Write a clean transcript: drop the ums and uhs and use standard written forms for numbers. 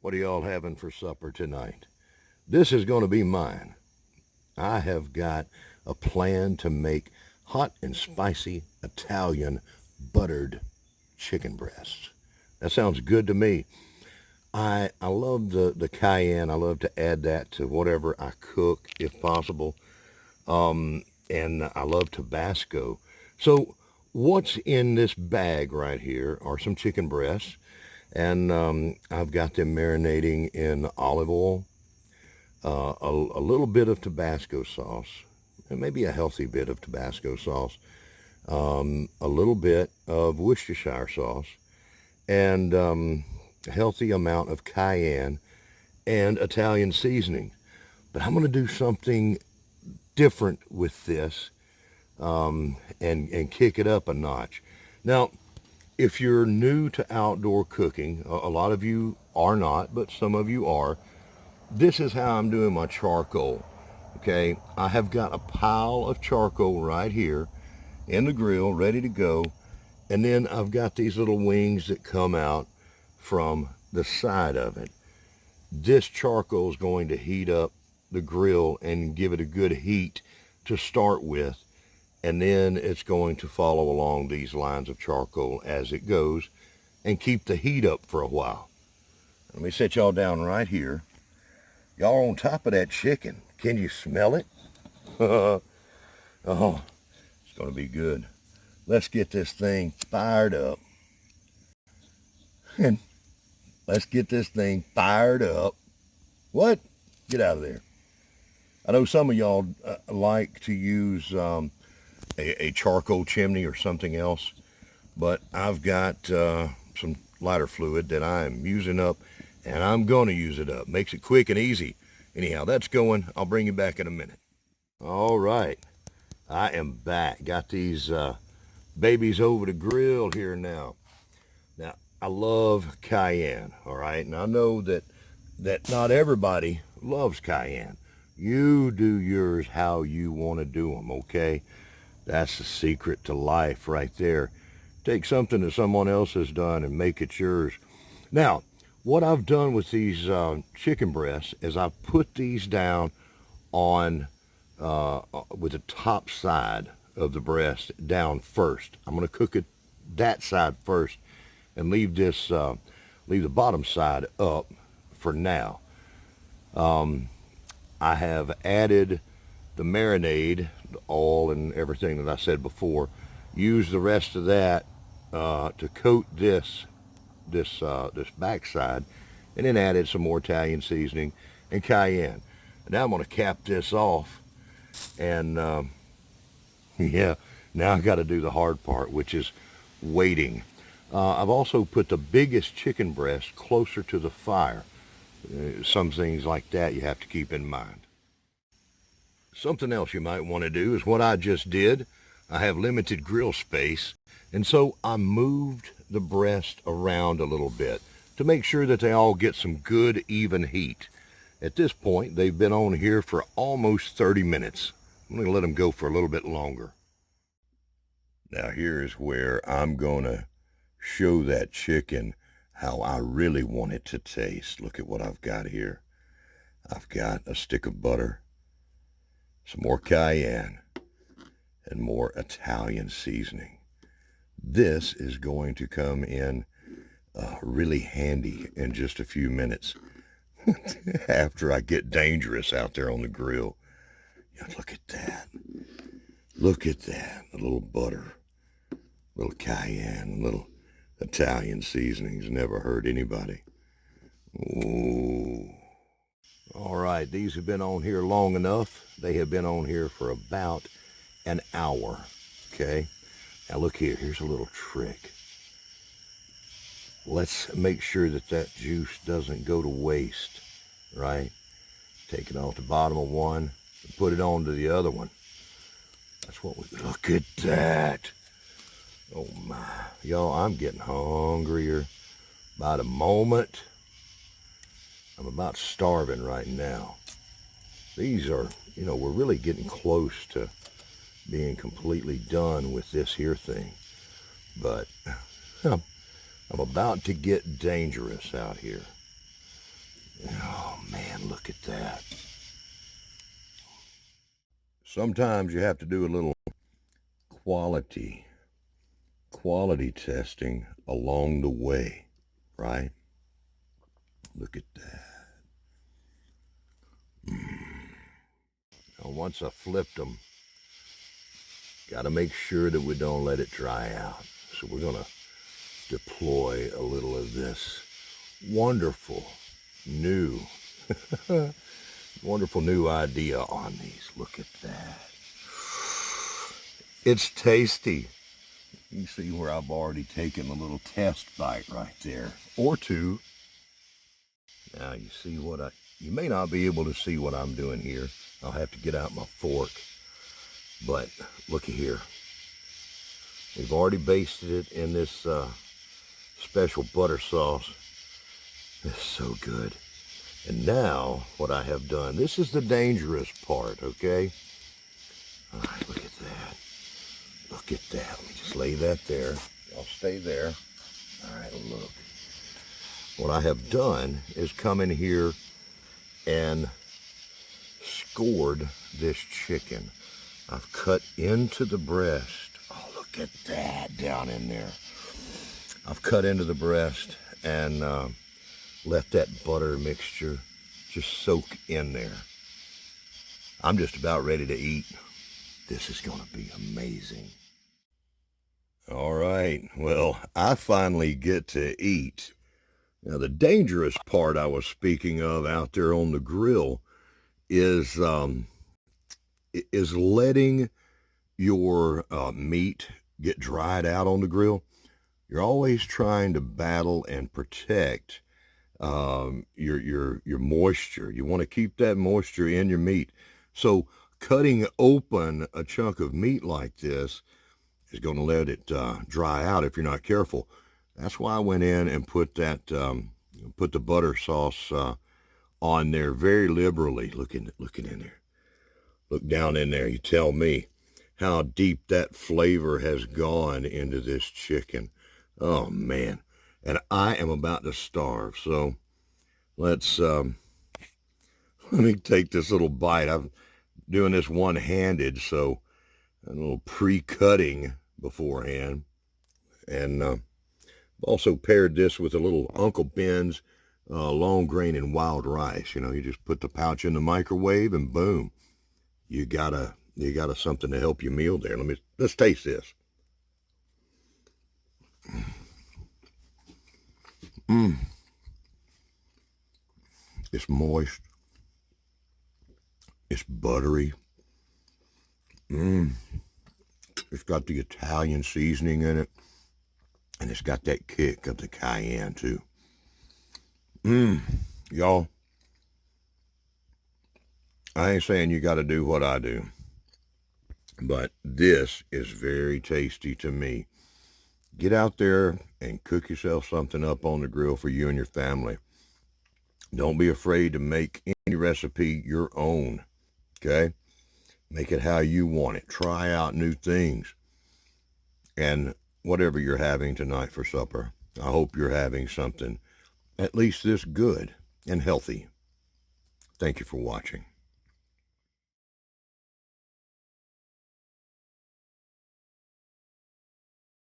What are y'all having for supper tonight? This is going to be mine. I have got a plan to make hot and spicy Italian buttered chicken breasts. That sounds good to me. I love the cayenne. I love to add that to whatever I cook if possible. And I love Tabasco. So what's in this bag right here are some chicken breasts. And I've got them marinating in olive oil, a little bit of Tabasco sauce, and maybe a healthy bit of Tabasco sauce, a little bit of Worcestershire sauce, and a healthy amount of cayenne and Italian seasoning. But I'm going to do something different with this and kick it up a notch. Now, if you're new to outdoor cooking, a lot of you are not, but some of you are, this is how I'm doing my charcoal. Okay, I have got a pile of charcoal right here in the grill ready to go, and then I've got these little wings that come out from the side of it. This charcoal is going to heat up the grill and give it a good heat to start with, and then it's going to follow along these lines of charcoal as it goes and keep the heat up for a while. Let me set y'all down right here. Y'all are on top of that chicken. Can you smell it? Oh, it's going to be good. Let's get this thing fired up. And let's get this thing fired up. What? Get out of there. I know some of y'all like to use a charcoal chimney or something else, but I've got some lighter fluid that I'm using up, and I'm going to use it up. Makes it quick and easy. Anyhow, that's going. I'll bring you back in a minute. All right, I am back. Got these babies over the grill here now. Now, I love cayenne, all right? And I know that not everybody loves cayenne. You do yours how you want to do them, okay? That's the secret to life right there. Take something that someone else has done and make it yours. Now, what I've done with these chicken breasts is I've put these down on with the top side of the breast down first. I'm going to cook it that side first and leave the bottom side up for now. I have added the marinade, the oil and everything that I said before. Use the rest of that to coat this backside, and then added some more Italian seasoning and cayenne. And now I'm going to cap this off, and yeah, now I got to do the hard part, which is waiting. I've also put the biggest chicken breast closer to the fire. Some things like that you have to keep in mind. Something else you might want to do is what I just did. I have limited grill space, and so I moved the breast around a little bit to make sure that they all get some good even heat. At this point, they've been on here for almost 30 minutes. I'm going to let them go for a little bit longer. Now here's where I'm going to show that chicken how I really want it to taste. Look at what I've got here. I've got a stick of butter, some more cayenne, and more Italian seasoning. This is going to come in really handy in just a few minutes after I get dangerous out there on the grill. Yeah, look at that. Look at that. A little butter, a little cayenne, a little Italian seasonings. Never hurt anybody. Ooh. All right, these have been on here long enough. They have been on here for about an hour. Okay. Now look here. Here's a little trick. Let's make sure that juice doesn't go to waste, right? Take it off the bottom of one and put it onto the other one. That's what we, look at that. Oh my, y'all, I'm getting hungrier by the moment. I'm about starving right now. These are, we're really getting close to being completely done with this here thing. But I'm about to get dangerous out here. Oh man, look at that. Sometimes you have to do a little quality testing along the way, right? Look at that. Now, once I flipped them, got to make sure that we don't let it dry out. So we're going to deploy a little of this wonderful new wonderful new idea on these. Look at that. It's tasty. You see where I've already taken a little test bite right there, or two. Now you see you may not be able to see what I'm doing here. I'll have to get out my fork. But looky here. We've already basted it in this special butter sauce. It's so good. And now what I have done, this is the dangerous part, okay? All right, look at that. Look at that. Let me just lay that there. I'll stay there. All right, look. What I have done is come in here and scored this chicken. I've cut into the breast. Oh, look at that down in there. I've cut into the breast and let that butter mixture just soak in there. I'm just about ready to eat. This is going to be amazing. All right, well, I finally get to eat. Now, the dangerous part I was speaking of out there on the grill is letting your meat get dried out on the grill. You're always trying to battle and protect your moisture. You want to keep that moisture in your meat. So cutting open a chunk of meat like this is going to let it dry out if you're not careful. That's why I went in and put the butter sauce on there very liberally. Look in there. Look down in there. You tell me how deep that flavor has gone into this chicken. Oh man. And I am about to starve. So let's let me take this little bite. I'm doing this one-handed, so a little pre-cutting beforehand. And also paired this with a little Uncle Ben's long grain and wild rice. You know, you just put the pouch in the microwave and boom, you got something to help your meal there. Let's taste this. It's moist. It's buttery. It's got the Italian seasoning in it. And it's got that kick of the cayenne too. Y'all, I ain't saying you got to do what I do, but this is very tasty to me. Get out there and cook yourself something up on the grill for you and your family. Don't be afraid to make any recipe your own, okay? Make it how you want it. Try out new things. And whatever you're having tonight for supper, I hope you're having something at least this good and healthy. Thank you for watching.